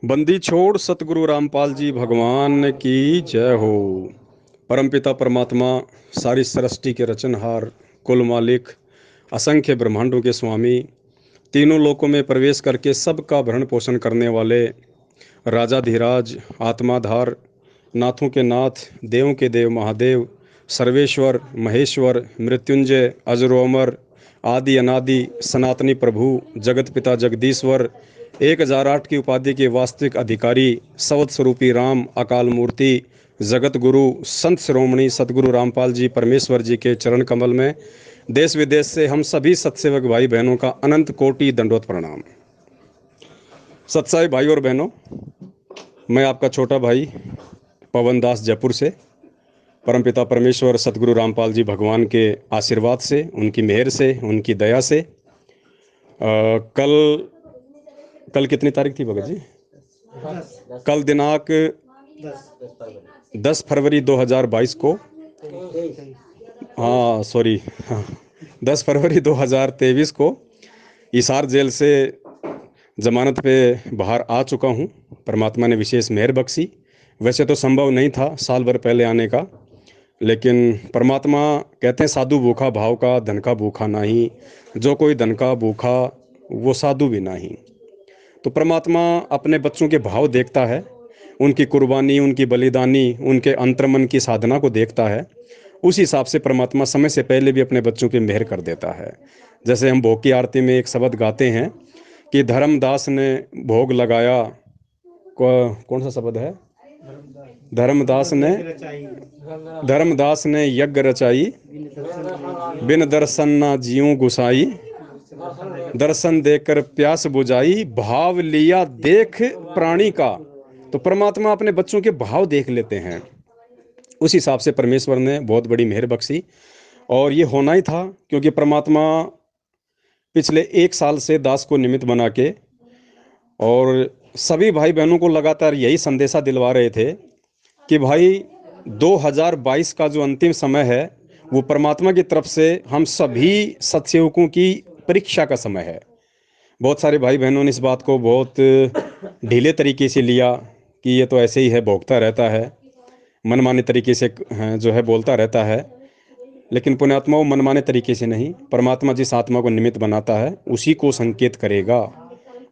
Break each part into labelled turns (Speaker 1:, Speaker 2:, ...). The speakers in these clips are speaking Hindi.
Speaker 1: बंदी छोड़ सतगुरु रामपाल जी भगवान की जय हो। परमपिता परमात्मा, सारी सृष्टि के रचनहार, कुल मालिक, असंख्य ब्रह्मांडों के स्वामी, तीनों लोकों में प्रवेश करके सबका भरण पोषण करने वाले राजाधिराज, आत्माधार, नाथों के नाथ, देवों के देव महादेव, सर्वेश्वर, महेश्वर, मृत्युंजय, अजरो अमर, आदि अनादि, सनातनी प्रभु, जगत पिता जगदीश्वर, 1008 की उपाधि के वास्तविक अधिकारी, सवत स्वरूपी राम, अकाल मूर्ति, जगत गुरु, संत शिरोमणि सतगुरु रामपाल जी परमेश्वर जी के चरण कमल में देश विदेश से हम सभी सत्सेवक भाई बहनों का अनंत कोटि दंडवत प्रणाम। सत्साई भाई और बहनों, मैं आपका छोटा भाई पवन दास जयपुर से परमपिता परमेश्वर सतगुरु रामपाल जी भगवान के आशीर्वाद से, उनकी मेहर से, उनकी दया से कल कल कितनी तारीख थी भगत जी? कल दिनांक 10 फरवरी 2022 को, हाँ सॉरी, हाँ 10 फरवरी 2023 को हिसार जेल से जमानत पे बाहर आ चुका हूँ। परमात्मा ने विशेष मेहर बख्शी। वैसे तो संभव नहीं था साल भर पहले आने का, लेकिन परमात्मा कहते हैं साधु भूखा भाव का, धन का भूखा नहीं, जो कोई धन का भूखा वो साधु भी नहीं। तो परमात्मा अपने बच्चों के भाव देखता है, उनकी कुर्बानी, उनकी बलिदानी, उनके अंतर्मन की साधना को देखता है। उस हिसाब से परमात्मा समय से पहले भी अपने बच्चों पे मेहर कर देता है। जैसे हम भोग की आरती में एक शब्द गाते हैं कि धर्मदास ने भोग लगाया, कौन सा शब्द है? धर्मदास ने यज्ञ रचाई, बिन दर्शन ना जियूं गुसाई, दर्शन देकर प्यास बुझाई, भाव लिया देख प्राणी का। तो परमात्मा अपने बच्चों के भाव देख लेते हैं। उस हिसाब से परमेश्वर ने बहुत बड़ी मेहर बख्शी, और ये होना ही था, क्योंकि परमात्मा पिछले 1 साल से दास को निमित्त बना के और सभी भाई बहनों को लगातार यही संदेशा दिलवा रहे थे कि भाई 2022 का जो अंतिम समय है वो परमात्मा की तरफ से हम सभी सत्सेवकों की परीक्षा का समय है। बहुत सारे भाई बहनों ने इस बात को बहुत ढीले तरीके से लिया कि ये तो ऐसे ही है, भोगता रहता है, मनमाने तरीके से जो है बोलता रहता है। लेकिन पुण्यात्मा वो मनमाने तरीके से नहीं, परमात्मा जिस आत्मा को निमित्त बनाता है उसी को संकेत करेगा,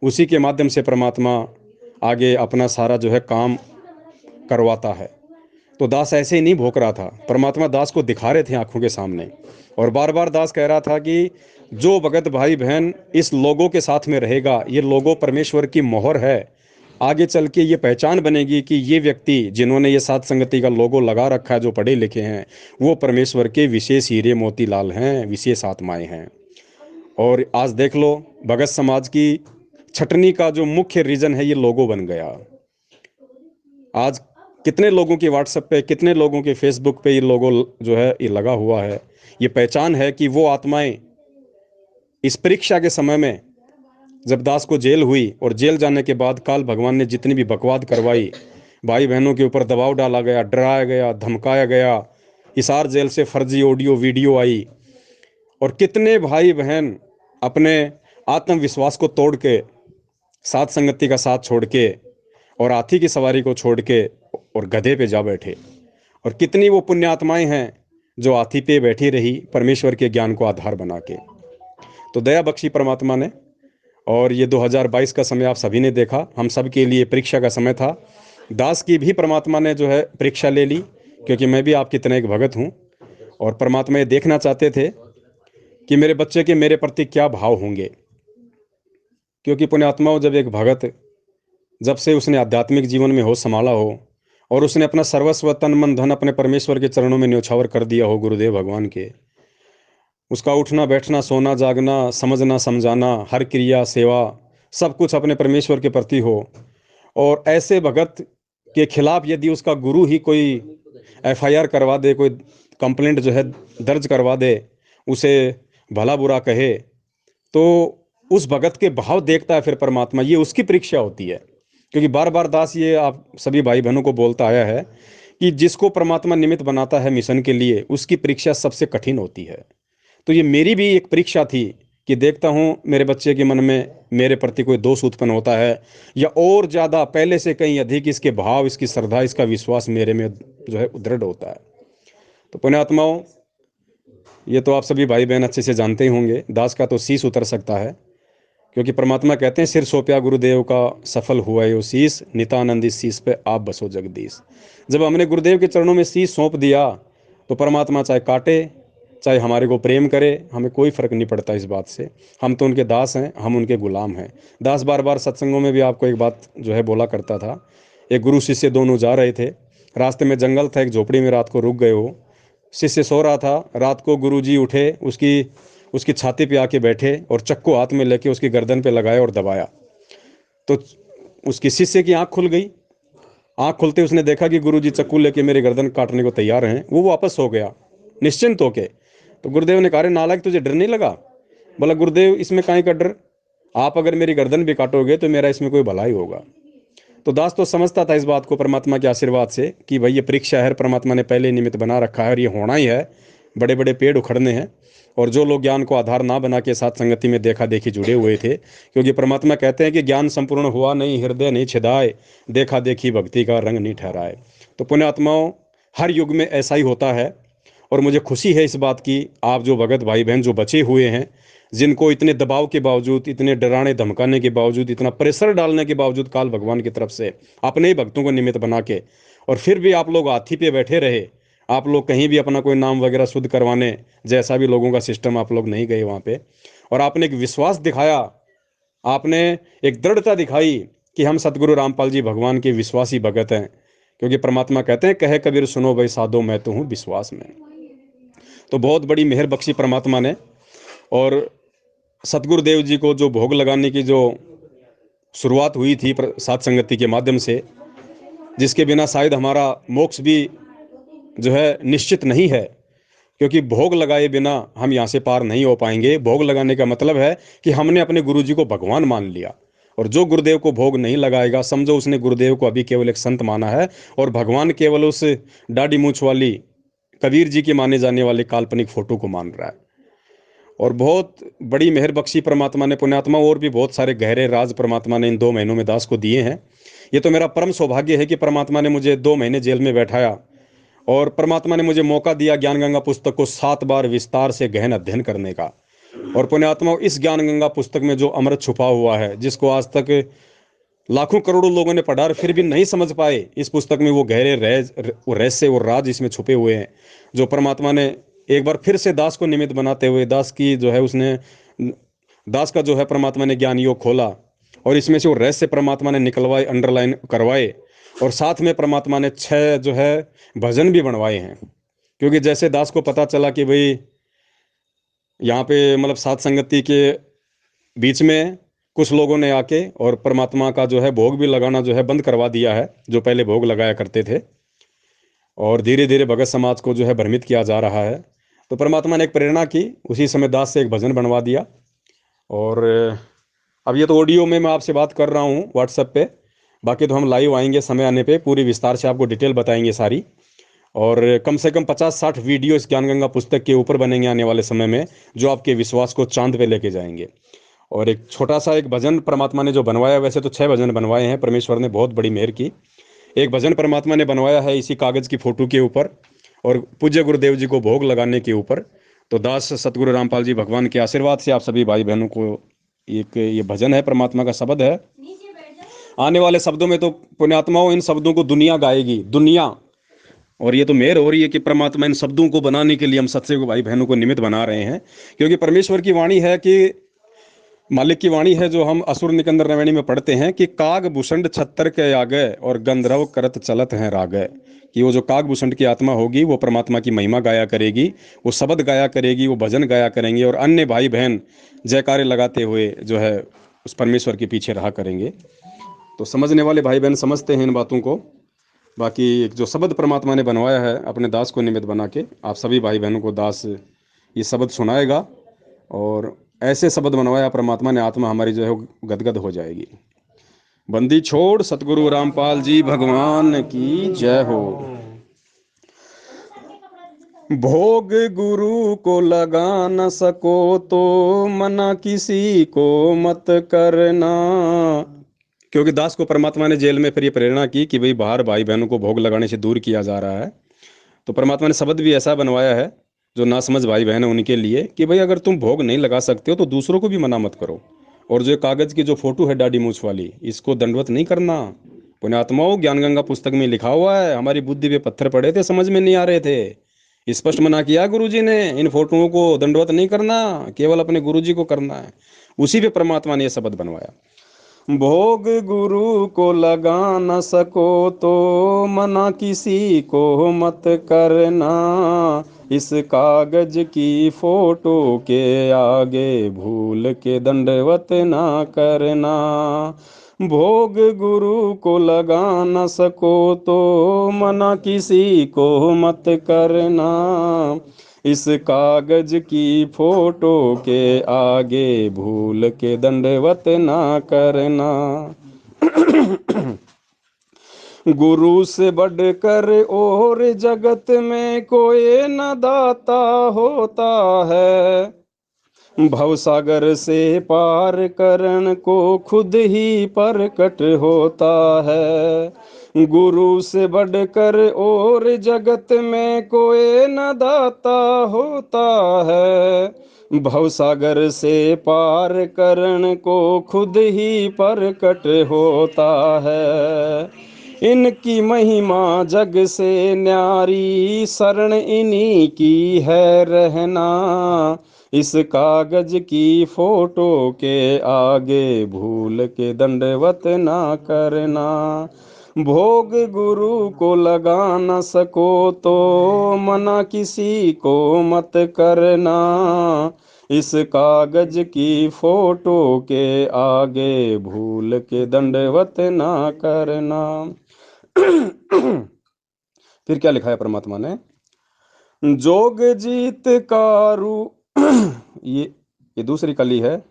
Speaker 1: उसी के माध्यम से परमात्मा आगे अपना सारा जो है काम करवाता है। तो दास ऐसे ही नहीं भोग रहा था, परमात्मा दास को दिखा रहे थे आंखों के सामने, और बार बार दास कह रहा था कि जो भगत भाई बहन इस लोगों के साथ में रहेगा, ये लोगो परमेश्वर की मोहर है। आगे चल के ये पहचान बनेगी कि ये व्यक्ति जिन्होंने ये साथ संगति का लोगो लगा रखा है, जो पढ़े लिखे हैं, वो परमेश्वर के विशेष हीरे मोतीलाल हैं, विशेष आत्माएं हैं। और आज देख लो, भगत समाज की छटनी का जो मुख्य रीजन है ये लोगो बन गया। आज कितने लोगों की व्हाट्सएप पे, कितने लोगों के फेसबुक पे ये लोगो जो है ये लगा हुआ है। ये पहचान है कि वो आत्माएं इस परीक्षा के समय में जब दास को जेल हुई, और जेल जाने के बाद काल भगवान ने जितनी भी बकवाद करवाई, भाई बहनों के ऊपर दबाव डाला गया, डराया गया, धमकाया गया, हिसार जेल से फर्जी ऑडियो वीडियो आई, और कितने भाई बहन अपने आत्मविश्वास को तोड़ के, साथ संगति का साथ छोड़ के, और हाथी की सवारी को छोड़ के और गधे पे जा बैठे। और कितनी वो पुण्यात्माएं हैं जो हाथी पे बैठी रही परमेश्वर के ज्ञान को आधार बना के। तो दया बख्शी परमात्मा ने। और ये 2022 का समय आप सभी ने देखा, हम सब के लिए परीक्षा का समय था। दास की भी परमात्मा ने जो है परीक्षा ले ली, क्योंकि मैं भी आपकी तरह एक भगत हूँ, और परमात्मा ये देखना चाहते थे कि मेरे बच्चे के मेरे प्रति क्या भाव होंगे। क्योंकि पुण्यात्माओं, जब एक भगत, जब से उसने आध्यात्मिक जीवन में होश संभाला हो, और उसने अपना सर्वस्व तन मन धन अपने परमेश्वर के चरणों में न्योछावर कर दिया हो, गुरुदेव भगवान के, उसका उठना बैठना, सोना जागना, समझना समझाना, हर क्रिया सेवा सब कुछ अपने परमेश्वर के प्रति हो, और ऐसे भगत के खिलाफ यदि उसका गुरु ही कोई एफआईआर करवा दे, कोई कंप्लेंट जो है दर्ज करवा दे, उसे भला बुरा कहे, तो उस भगत के भाव देखता है फिर परमात्मा। ये उसकी परीक्षा होती है। क्योंकि बार बार दास ये आप सभी भाई बहनों को बोलता आया है कि जिसको परमात्मा निमित्त बनाता है मिशन के लिए, उसकी परीक्षा सबसे कठिन होती है। तो ये मेरी भी एक परीक्षा थी कि देखता हूँ मेरे बच्चे के मन में मेरे प्रति कोई दोष उत्पन्न होता है, या और ज़्यादा पहले से कहीं अधिक इसके भाव, इसकी श्रद्धा, इसका विश्वास मेरे में जो है दृढ़ होता है। तो पुण्यात्माओं, ये तो आप सभी भाई बहन अच्छे से जानते ही होंगे, दास का तो शीश उतर सकता है, क्योंकि परमात्मा कहते हैं सिर सौंपया गुरुदेव का सफल हुआ यो शीश, नितानंद इस शीश पे आप बसो जगदीश। जब हमने गुरुदेव के चरणों में शीश सौंप दिया तो परमात्मा चाहे काटे चाहे हमारे को प्रेम करे, हमें कोई फर्क नहीं पड़ता इस बात से। हम तो उनके दास हैं, हम उनके गुलाम हैं। दास बार बार सत्संगों में भी आपको एक बात जो है बोला करता था। एक गुरु शिष्य दोनों जा रहे थे, रास्ते में जंगल था, एक झोपड़ी में रात को रुक गए हो। शिष्य सो रहा था, रात को गुरुजी उठे, उसकी छाती पे आके बैठे और चक्कू हाथ में लेके उसकी गर्दन पे लगाया और दबाया। तो उसकी शिष्य की आंख खुल गई। आंख खुलते उसने देखा कि गुरुजी चक्कू लेके मेरी गर्दन काटने को तैयार हैं। वो वापस हो गया निश्चिंत होके। तो गुरुदेव ने कहा, रे नालायक, तुझे डर नहीं लगा? बोला, गुरुदेव इसमें काहे का डर, आप अगर मेरी गर्दन भी काटोगे तो मेरा इसमें कोई भलाई होगा। तो दास तो समझता था इस बात को परमात्मा के आशीर्वाद से कि भाई ये परीक्षा है, परमात्मा ने पहले निमित्त बना रखा है और ये होना ही है। बड़े बड़े पेड़ उखड़ने हैं, और जो लोग ज्ञान को आधार ना बना के साथ संगति में देखा देखी जुड़े हुए थे, क्योंकि परमात्मा कहते हैं कि ज्ञान संपूर्ण हुआ नहीं, हृदय नहीं छिदाए, देखा देखी भक्ति का रंग नहीं ठहराए। तो पुण्यात्माओं, हर युग में ऐसा ही होता है। और मुझे खुशी है इस बात की, आप जो भगत भाई बहन जो बचे हुए हैं, जिनको इतने दबाव के बावजूद, इतने डराने धमकाने के बावजूद, इतना प्रेशर डालने के बावजूद काल भगवान की तरफ से अपने ही भक्तों को निमित्त बना के, और फिर भी आप लोग हाथी पे बैठे रहे। आप लोग कहीं भी अपना कोई नाम वगैरह शुद्ध करवाने जैसा भी लोगों का सिस्टम, आप लोग नहीं गए वहाँ पे। और आपने एक विश्वास दिखाया, आपने एक दृढ़ता दिखाई कि हम सतगुरु रामपाल जी भगवान के विश्वासी भगत हैं। क्योंकि परमात्मा कहते हैं, कहे कबीर सुनो भाई साधो, मैं तो हूँ विश्वास में। तो बहुत बड़ी मेहर बख्शी परमात्मा ने। और सतगुरुदेव जी को जो भोग लगाने की जो शुरुआत हुई थी सात संगति के माध्यम से, जिसके बिना शायद हमारा मोक्ष भी जो है निश्चित नहीं है, क्योंकि भोग लगाए बिना हम यहाँ से पार नहीं हो पाएंगे। भोग लगाने का मतलब है कि हमने अपने गुरु जी को भगवान मान लिया, और जो गुरुदेव को भोग नहीं लगाएगा, समझो उसने गुरुदेव को अभी केवल एक संत माना है, और भगवान केवल उस दाढ़ी मूछ वाली कबीर जी के माने जाने वाले काल्पनिक फोटो को मान रहा है। और बहुत बड़ी मेहर बख्शी परमात्मा ने, पुण्यात्मा, और भी बहुत सारे गहरे राज परमात्मा ने इन 2 महीनों में दास को दिए हैं। ये तो मेरा परम सौभाग्य है कि परमात्मा ने मुझे 2 महीने जेल में बैठाया, और परमात्मा ने मुझे मौका दिया ज्ञान गंगा पुस्तक को 7 बार विस्तार से गहन अध्ययन करने का। और पुण्यात्मा, इस ज्ञान गंगा पुस्तक में जो अमृत छुपा हुआ है, जिसको आज तक लाखों करोड़ों लोगों ने पढ़ा और फिर भी नहीं समझ पाए, इस पुस्तक में वो गहरे रहस्य और राज इसमें छुपे हुए हैं, जो परमात्मा ने एक बार फिर से दास को निमित्त बनाते हुए, दास की जो है उसने, दास का जो है परमात्मा ने ज्ञान योग खोला, और इसमें से वो रहस्य परमात्मा ने निकलवाए, अंडरलाइन करवाए, और साथ में परमात्मा ने 6 जो है भजन भी बनवाए हैं। क्योंकि जैसे दास को पता चला कि भाई यहाँ पे मतलब सात संगति के बीच में कुछ लोगों ने आके और परमात्मा का जो है भोग भी लगाना जो है बंद करवा दिया है, जो पहले भोग लगाया करते थे, और धीरे धीरे भगत समाज को जो है भ्रमित किया जा रहा है। तो परमात्मा ने एक प्रेरणा की, उसी समय दास से एक भजन बनवा दिया। और अब ये तो ऑडियो में मैं आपसे बात कर रहा हूँ व्हाट्सएप पे, बाकी तो हम लाइव आएंगे समय आने पे, पूरी विस्तार से आपको डिटेल बताएंगे सारी। और कम से कम 50-60 वीडियो इस ज्ञान गंगा पुस्तक के ऊपर बनेंगे आने वाले समय में, जो आपके विश्वास को चांद पे लेके जाएंगे। और एक छोटा सा एक भजन परमात्मा ने जो बनवाया, वैसे तो 6 भजन बनवाए हैं, परमेश्वर ने बहुत बड़ी मेहर की। एक भजन परमात्मा ने बनवाया है इसी कागज़ की फ़ोटो के ऊपर, और पूज्य गुरुदेव जी को भोग लगाने के ऊपर। तो दास सतगुरु रामपाल जी भगवान के आशीर्वाद से आप सभी भाई बहनों को एक ये भजन है, परमात्मा का शब्द है। आने वाले शब्दों में तो पुण्यात्माओं इन शब्दों को दुनिया गाएगी, दुनिया। और ये तो मेहर हो रही है कि परमात्मा इन शब्दों को बनाने के लिए हम सत्संग भाई बहनों को निमित्त बना रहे हैं। क्योंकि परमेश्वर की वाणी है, कि मालिक की वाणी है, जो हम असुर निकंदर रामायणी में पढ़ते हैं कि काग भूषण छत्तर के आगे और गंधर्व करत चलत हैं रागे। कि वो जो काग भूषण की आत्मा होगी वो परमात्मा की महिमा गाया करेगी, वो शब्द गाया करेगी, वो भजन गाया करेंगे, और अन्य भाई बहन जयकारे लगाते हुए जो है उस परमेश्वर के पीछे रहा करेंगे। तो समझने वाले भाई बहन समझते हैं इन बातों को। बाकी एक जो शब्द परमात्मा ने बनवाया है अपने दास को निमित्त बना के, आप सभी भाई बहनों को दास ये शब्द सुनाएगा, और ऐसे शब्द बनवाया परमात्मा ने, आत्मा हमारी जो है गदगद हो जाएगी। बंदी छोड़ सतगुरु रामपाल जी भगवान की जय हो। भोग गुरु को लगा न सको तो मना किसी को मत करना। क्योंकि दास को परमात्मा ने जेल में फिर ये प्रेरणा की कि भाई बाहर भाई बहनों को भोग लगाने से दूर किया जा रहा है, तो परमात्मा ने शब्द भी ऐसा बनवाया है जो नासमझ भाई बहन है उनके लिए कि भाई अगर तुम भोग नहीं लगा सकते हो तो दूसरों को भी मना मत करो। और जो कागज की जो फोटो है दाढ़ी मूछ वाली, इसको दंडवत नहीं करना। पुण्यात्माओं, ज्ञान गंगा पुस्तक में लिखा हुआ है, हमारी बुद्धि पे पत्थर पड़े थे, समझ में नहीं आ रहे थे, स्पष्ट मना किया गुरु जी ने, इन फोटोओं को दंडवत नहीं करना, केवल अपने गुरु जी को करना है। उसी पे परमात्मा ने यह शब्द बनवाया। भोग गुरु को लगा न सको तो मना किसी को मत करना। इस कागज की फोटो के आगे भूल के दंडवत ना करना। भोग गुरु को लगा न सको तो मना किसी को मत करना। इस कागज की फोटो के आगे भूल के दंडवत ना करना। गुरु से बढ़कर और जगत में कोई न दाता होता है। भवसागर से पार करण को खुद ही प्रकट होता है। गुरु से बढ़कर और जगत में कोई न दाता होता है। भवसागर से पार करण को खुद ही प्रकट होता है। इनकी महिमा जग से न्यारी, शरण इन्हीं की है रहना। इस कागज की फोटो के आगे भूल के दंडवत ना करना। भोग गुरु को लगा न सको तो मना किसी को मत करना। इस कागज की फोटो के आगे भूल के दंडवत ना करना। फिर क्या लिखा है परमात्मा ने? जोग जीत का रूप ये दूसरी कली है।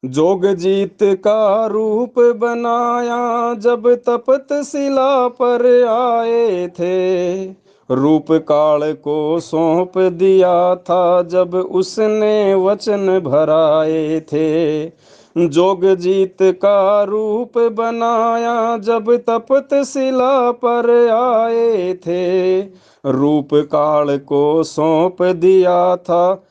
Speaker 1: जोग जीत का रूप बनाया जब तपत शिला पर आए थे। रूप काल को सौंप दिया था जब उसने वचन भराए थे। जोग जीत का रूप बनाया जब तपत शिला पर आए थे। रूप काल को सौंप दिया था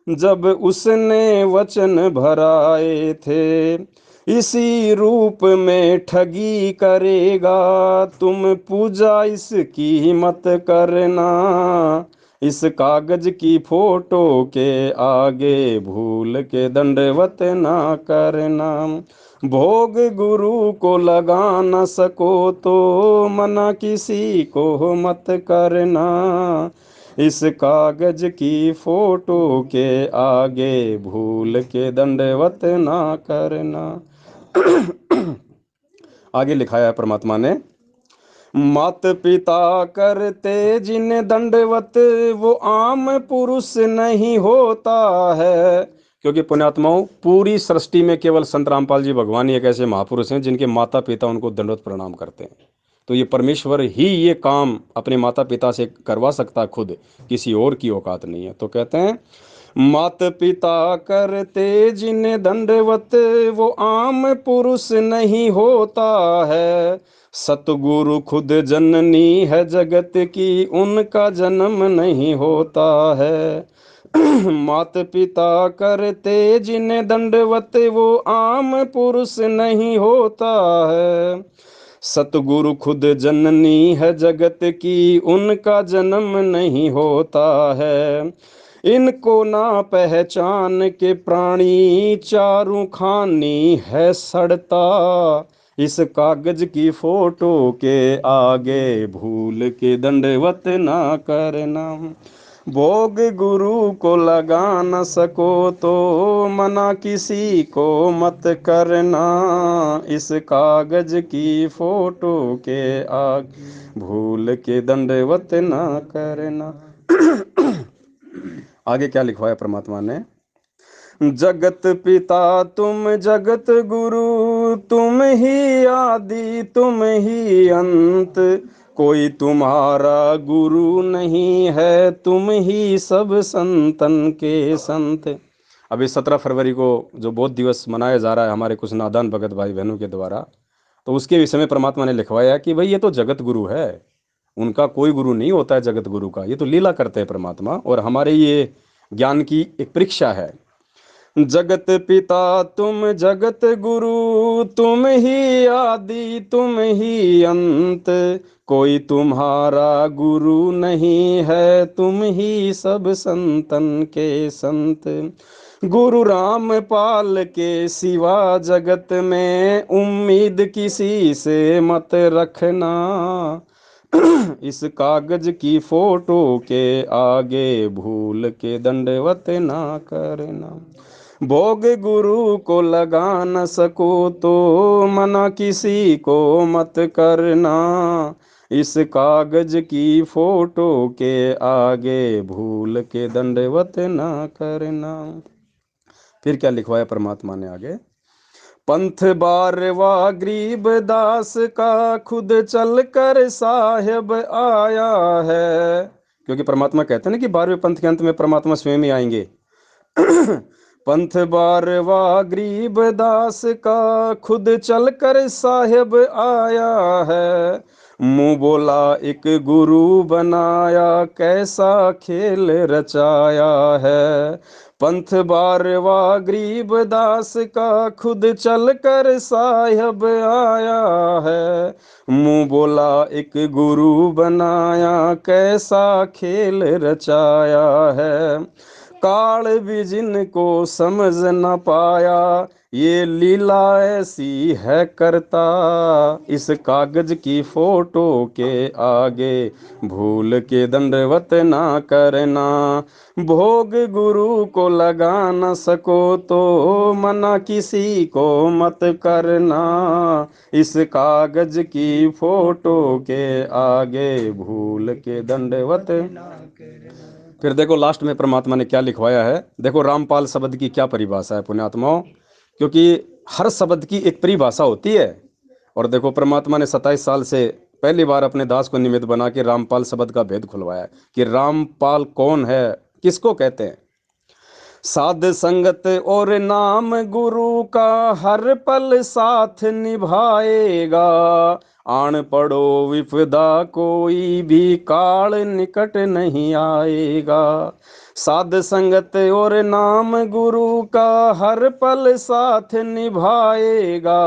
Speaker 1: जब उसने वचन भराए थे। इसी रूप में ठगी करेगा तुम पूजा इसकी मत करना। इस कागज की फोटो के आगे भूल के दंडवत ना करना। भोग गुरु को लगा न सको तो मना किसी को मत करना। इस कागज की फोटो के आगे भूल के दंडवत ना करना। आगे लिखा है परमात्मा ने, मात पिता करते जिन दंडवत वो आम पुरुष नहीं होता है। क्योंकि पुण्यात्माओं, पूरी सृष्टि में केवल संत रामपाल जी भगवान ही एक ऐसे महापुरुष हैं जिनके माता पिता उनको दंडवत प्रणाम करते हैं। तो ये परमेश्वर ही ये काम अपने माता पिता से करवा सकता, खुद किसी और की औकात नहीं है। तो कहते हैं, मात पिता करते जिन दंडवत वो आम पुरुष नहीं होता है। सतगुरु खुद जननी है जगत की उनका जन्म नहीं होता है। मात पिता करते जिन्हें दंडवत वो आम पुरुष नहीं होता है। सतगुरु खुद जननी है जगत की उनका जन्म नहीं होता है। इनको ना पहचान के प्राणी चारों खानी है सड़ता। इस कागज की फोटो के आगे भूल के दंडवत ना करना। भोग गुरु को लगा न सको तो मना किसी को मत करना। इस कागज की फोटो के आगे भूल के दंडवत ना करना। आगे क्या लिखवाया परमात्मा ने? जगत पिता तुम जगत गुरु तुम ही आदि तुम ही अंत। कोई तुम्हारा गुरु नहीं है, तुम ही सब संतन के संत। अभी 17 फरवरी को जो बौद्ध दिवस मनाया जा रहा है हमारे कुछ नादान भगत भाई बहनों के द्वारा, तो उसके विषय में परमात्मा ने लिखवाया कि भाई ये तो जगत गुरु है, उनका कोई गुरु नहीं होता है जगत गुरु का, ये तो लीला करते हैं परमात्मा, और हमारे ये ज्ञान की एक परीक्षा है। जगत पिता तुम जगत गुरु, तुम ही आदि तुम ही अंत, कोई तुम्हारा गुरु नहीं है, तुम ही सब संतन के संत। गुरु राम पाल के सिवा जगत में उम्मीद किसी से मत रखना, इस कागज की फोटो के आगे भूल के दंडवत ना करना। भोग गुरु को लगा न सको तो मना किसी को मत करना, इस कागज की फोटो के आगे भूल के दंडवत ना करना। फिर क्या लिखवाया परमात्मा ने आगे, पंथ बारवा गरीब दास का खुद चल कर साहेब आया है, क्योंकि परमात्मा कहते हैं ना कि 12वें पंथ के अंत में परमात्मा स्वयं ही आएंगे। पंथ बारवा गरीब दास का खुद चल कर साहेब आया है, मुंह बोला एक गुरु बनाया कैसा खेल रचाया है। पंथ बारवा गरीब दास का खुद चल कर साहेब आया है, मुंह बोला एक गुरु बनाया कैसा खेल रचाया है। काल भी जिनको समझ न पाया, ये लीला ऐसी है करता, इस कागज की फोटो के आगे भूल के दंडवत ना करना। भोग गुरु को लगा न सको तो मना किसी को मत करना, इस कागज की फोटो के आगे भूल के दंडवत। फिर देखो लास्ट में परमात्मा ने क्या लिखवाया है, देखो रामपाल शब्द की क्या परिभाषा है पुण्यात्माओं, क्योंकि हर शब्द की एक परिभाषा होती है। और देखो परमात्मा ने 27 साल से पहली बार अपने दास को निमित्त बना के रामपाल शब्द का भेद खुलवाया कि रामपाल कौन है, किसको कहते हैं। साध संगत और नाम गुरु का हर पल साथ निभाएगा, आन पड़ो विपदा कोई भी काल निकट नहीं आएगा। साध संगत और नाम गुरु का हर पल साथ निभाएगा,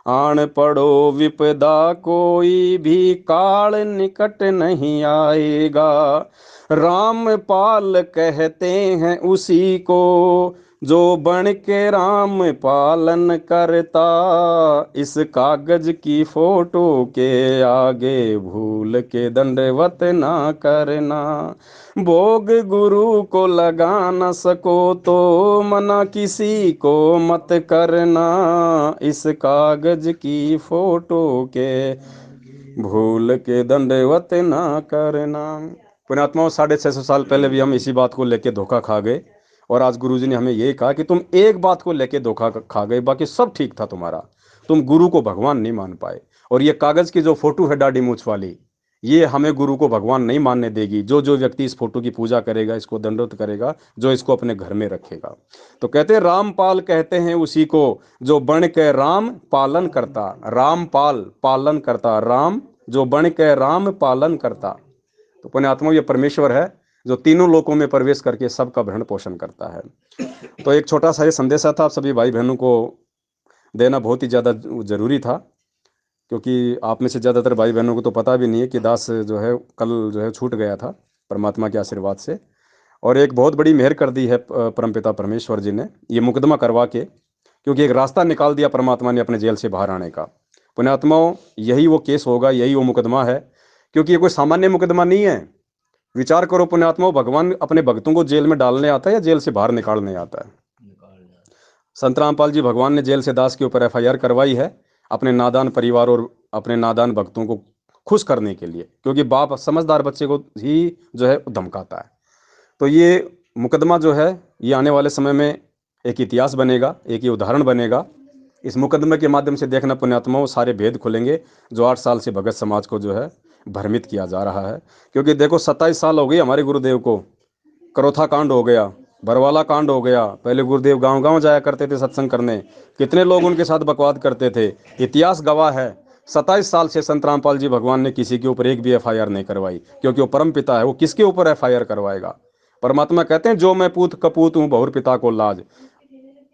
Speaker 1: आन पड़ो विपदा कोई भी काल निकट नहीं आएगा। रामपाल कहते हैं उसी को जो बन के राम पालन करता, इस कागज की फोटो के आगे भूल के दंडवत ना करना। भोग गुरु को लगा न सको तो मना किसी को मत करना, इस कागज की फोटो के भूल के दंडवत ना करना। पुण्यात्माओं 650 साल पहले भी हम इसी बात को लेके धोखा खा गए, और आज गुरुजी ने हमें यही कहा कि तुम एक बात को लेके धोखा खा गए, बाकी सब ठीक था तुम्हारा, तुम गुरु को भगवान नहीं मान पाए। और ये कागज की जो फोटो है दाढ़ी मूछ वाली, ये हमें गुरु को भगवान नहीं मानने देगी। जो जो व्यक्ति इस फोटो की पूजा करेगा, इसको दंडवत करेगा, जो इसको अपने घर में रखेगा। तो कहते हैं रामपाल कहते हैं उसी को जो बन के राम पालन करता। रामपाल पालन करता, राम जो बन के राम पालन करता। तो पुण्यात्मा ये परमेश्वर है जो तीनों लोकों में प्रवेश करके सबका भरण पोषण करता है। तो एक छोटा सा ये संदेशा था, आप सभी भाई बहनों को देना बहुत ही ज़्यादा जरूरी था, क्योंकि आप में से ज़्यादातर भाई बहनों को तो पता भी नहीं है कि दास जो है कल जो है छूट गया था परमात्मा के आशीर्वाद से। और एक बहुत बड़ी मेहर कर दी है परमपिता परमेश्वर जी ने ये मुकदमा करवा के, क्योंकि एक रास्ता निकाल दिया परमात्मा ने अपने जेल से बाहर आने का। पुण्यात्माओं यही वो केस होगा, यही वो मुकदमा है, क्योंकि ये कोई सामान्य मुकदमा नहीं है। विचार करो पुण्यात्माओं, भगवान अपने भक्तों को जेल में डालने आता है या जेल से बाहर निकालने आता है? संत रामपाल जी भगवान ने जेल से दास के ऊपर FIR करवाई है अपने नादान परिवार और अपने नादान भक्तों को खुश करने के लिए, क्योंकि बाप समझदार बच्चे को ही जो है धमकाता है। तो ये मुकदमा जो है ये आने वाले समय में एक इतिहास बनेगा, एक ये उदाहरण बनेगा। इस मुकदमे के माध्यम से देखना पुण्यात्माओं सारे भेद खुलेंगे जो 8 साल से भगत समाज को जो है भ्रमित किया जा रहा है। क्योंकि देखो 27 साल हो गई हमारे गुरुदेव को, करोथा कांड हो गया, बरवाला कांड हो गया, पहले गुरुदेव गांव गांव जाया करते थे सत्संग करने, कितने लोग उनके साथ बकवाद करते थे। इतिहास गवाह है 27 साल से संत रामपाल जी भगवान ने किसी के ऊपर एक भी एफआईआर नहीं करवाई, क्योंकि वो परम पिता है, वो किसके ऊपर एफआईआर करवाएगा। परमात्मा कहते हैं जो मैं पूत कपूत हूँ बहुर पिता को लाज।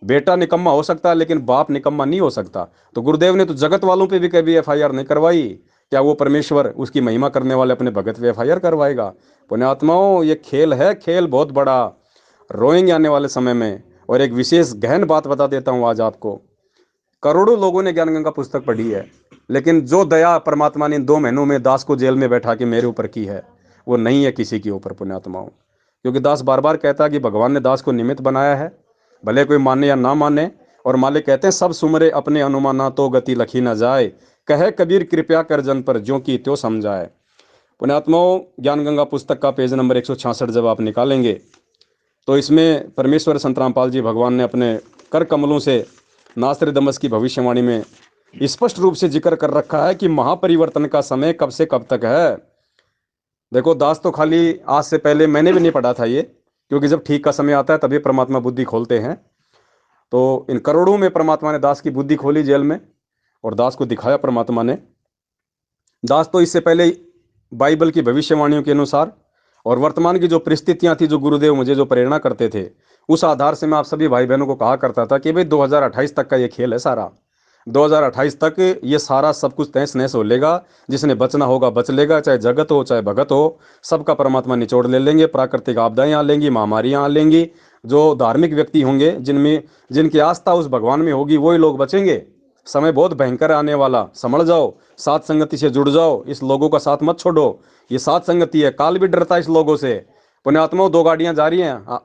Speaker 1: बेटा निकम्मा हो सकता है लेकिन बाप निकम्मा नहीं हो सकता। तो गुरुदेव ने तो जगत वालों पे भी कभी एफआईआर नहीं करवाई, क्या वो परमेश्वर उसकी महिमा करने वाले अपने भगत पे एफआईआर करवाएगा। पुण्यात्माओं ये खेल है, खेल बहुत बड़ा, रोएंगे आने वाले समय में। और एक विशेष गहन बात बता देता हूँ आज आपको, करोड़ों लोगों ने ज्ञान गंगा पुस्तक पढ़ी है, लेकिन जो दया परमात्मा ने इन 2 महीनों में दास को जेल में बैठा के मेरे ऊपर की है वो नहीं है किसी के ऊपर पुण्यात्माओं। क्योंकि दास बार बार कहता है कि भगवान ने दास को निमित्त बनाया है, भले कोई माने या ना माने। और मालिक कहते हैं सब सुमरे अपने अनुमाना तो गति लखी ना जाए, कहे कबीर कृपया कर जन पर ज्यों की त्यों समझाए। पुण्यात्माओं ज्ञान गंगा पुस्तक का पेज नंबर 166 जब आप निकालेंगे तो इसमें परमेश्वर संत रामपाल जी भगवान ने अपने कर कमलों से नास्त्रदमस की भविष्यवाणी में स्पष्ट रूप से जिक्र कर रखा है कि महापरिवर्तन का समय कब से कब तक है। देखो दास तो खाली आज से पहले मैंने भी नहीं पढ़ा था ये, क्योंकि जब ठीक का समय आता है तभी परमात्मा बुद्धि खोलते हैं। तो इन करोड़ों में परमात्मा ने दास की बुद्धि खोली जेल में, और दास को दिखाया परमात्मा ने। दास तो इससे पहले बाइबल की भविष्यवाणियों के अनुसार और वर्तमान की जो परिस्थितियां थी, जो गुरुदेव मुझे जो प्रेरणा करते थे, उस आधार से मैं आप सभी भाई बहनों को कहा करता था कि भाई 2028 तक का ये खेल है सारा। 2028 तक ये सारा सब कुछ तहस नहस हो लेगा, जिसने बचना होगा बच लेगा, चाहे जगत हो चाहे भगत हो, सबका परमात्मा निचोड़ ले लेंगे। प्राकृतिक आपदाएं आ लेंगी, महामारियां आ लेंगी, जो धार्मिक व्यक्ति होंगे जिनमें जिनकी आस्था उस भगवान में होगी वही लोग बचेंगे। समय बहुत भयंकर आने वाला, समझ जाओ, साथ संगति से जुड़ जाओ, इस लोगों का साथ मत छोड़ो। ये साथ संगति है, काल भी डरता है इस लोगों से। पुण्यात्माओं 2 गाड़ियां जा रही हैं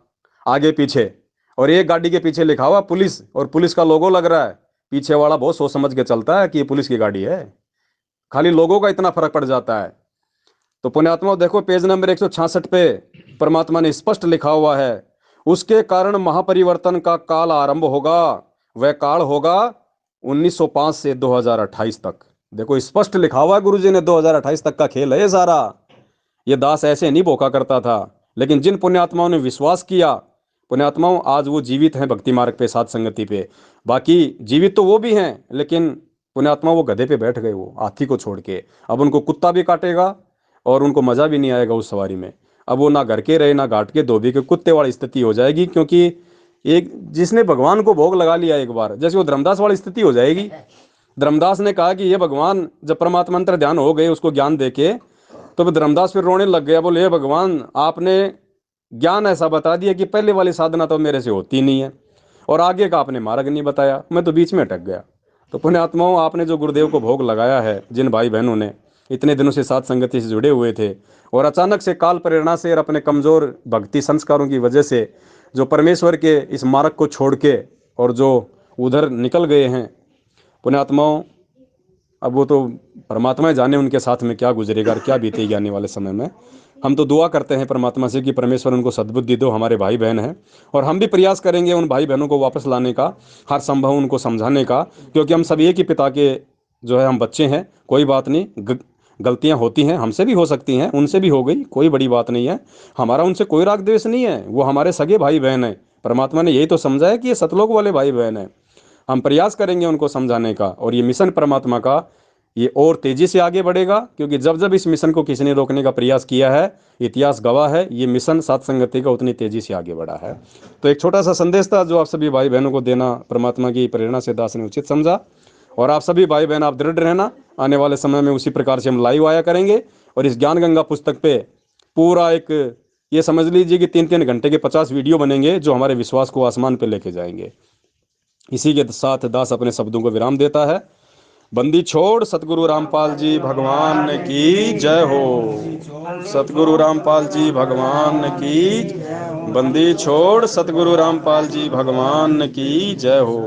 Speaker 1: आगे पीछे, और एक गाड़ी के पीछे लिखा हुआ पुलिस, और पुलिस का लोगो लग रहा है। पीछे वाला बहुत सोच समझ के चलता है कि ये पुलिस की गाड़ी है, खाली लोगों का इतना फर्क पड़ जाता है। तो पुण्यात्माओं देखो पेज नंबर 166 पे परमात्मा ने स्पष्ट लिखा हुआ है, उसके कारण महापरिवर्तन का काल आरंभ होगा, वह काल होगा 1905 से 2028 तक। देखो स्पष्ट लिखा हुआ है गुरु जी ने, 2028 तक का खेल है ये सारा। ये दास ऐसे नहीं भोका करता था, लेकिन जिन पुण्यात्माओं ने विश्वास किया, पुण्यात्माओं आज वो जीवित हैं भक्ति मार्ग पे, साथ संगति पे। बाकी जीवित तो वो भी हैं, लेकिन पुण्यात्मा वो गधे पे बैठ गए, वो हाथी को छोड़ के। अब उनको कुत्ता भी काटेगा और उनको मजा भी नहीं आएगा उस सवारी में। अब वो ना घर के रहे ना घाट के धोबी के कुत्ते वाली स्थिति हो जाएगी। क्योंकि एक जिसने भगवान को भोग लगा लिया एक बार, जैसे वो धर्मदास वाली स्थिति हो जाएगी। धर्मदास ने कहा कि ये भगवान, जब परमात्मा अंतर ध्यान हो गए उसको ज्ञान देके, तो फिर धर्मदास फिर रोने लग गया, बोले हे भगवान आपने ज्ञान ऐसा बता दिया कि पहले वाली साधना तो मेरे से होती नहीं है, और आगे का आपने मार्ग नहीं बताया, मैं तो बीच में अटक गया। तो पुण्यात्माओं आपने जो गुरुदेव को भोग लगाया है, जिन भाई बहनों ने इतने दिनों से साथ संगति से जुड़े हुए थे, और अचानक से काल प्रेरणा से और अपने कमजोर भक्ति संस्कारों की वजह से जो परमेश्वर के इस मार्ग को छोड़ के और जो उधर निकल गए हैं, पुण्यात्माओं अब वो तो परमात्मा जाने उनके साथ में क्या गुजरेगा और क्या बीतेगी आने वाले समय में। हम तो दुआ करते हैं परमात्मा से कि परमेश्वर उनको सद्बुद्धि दो, हमारे भाई बहन हैं, और हम भी प्रयास करेंगे उन भाई बहनों को वापस लाने का, हर संभव उनको समझाने का। क्योंकि हम सब एक ही पिता के जो है हम बच्चे हैं। कोई बात नहीं, गलतियां होती हैं, हमसे भी हो सकती हैं, उनसे भी हो गई, कोई बड़ी बात नहीं है। हमारा उनसे कोई राग द्वेष नहीं है, वो हमारे सगे भाई बहन हैं। परमात्मा ने यही तो समझा है कि ये सतलोक वाले भाई बहन हैं। हम प्रयास करेंगे उनको समझाने का, और ये मिशन परमात्मा का ये और तेजी से आगे बढ़ेगा। क्योंकि जब जब इस मिशन को किसी ने रोकने का प्रयास किया है, इतिहास गवाह है, ये मिशन सात संगति का उतनी तेजी से आगे बढ़ा है। तो एक छोटा सा संदेश था जो आप सभी भाई बहनों को देना परमात्मा की प्रेरणा से दास ने उचित समझा। और आप सभी भाई बहन आप दृढ़ रहना, आने वाले समय में उसी प्रकार से हम लाइव आया करेंगे। और इस ज्ञान गंगा पुस्तक पे पूरा एक ये समझ लीजिए कि 3-3 घंटे के 50 वीडियो बनेंगे जो हमारे विश्वास को आसमान पे लेके जाएंगे। इसी के साथ दास अपने शब्दों को विराम देता है। बंदी छोड़ सतगुरु रामपाल जी भगवान की जय हो। सतगुरु रामपाल जी भगवान की, बंदी छोड़ सतगुरु रामपाल जी भगवान की जय हो।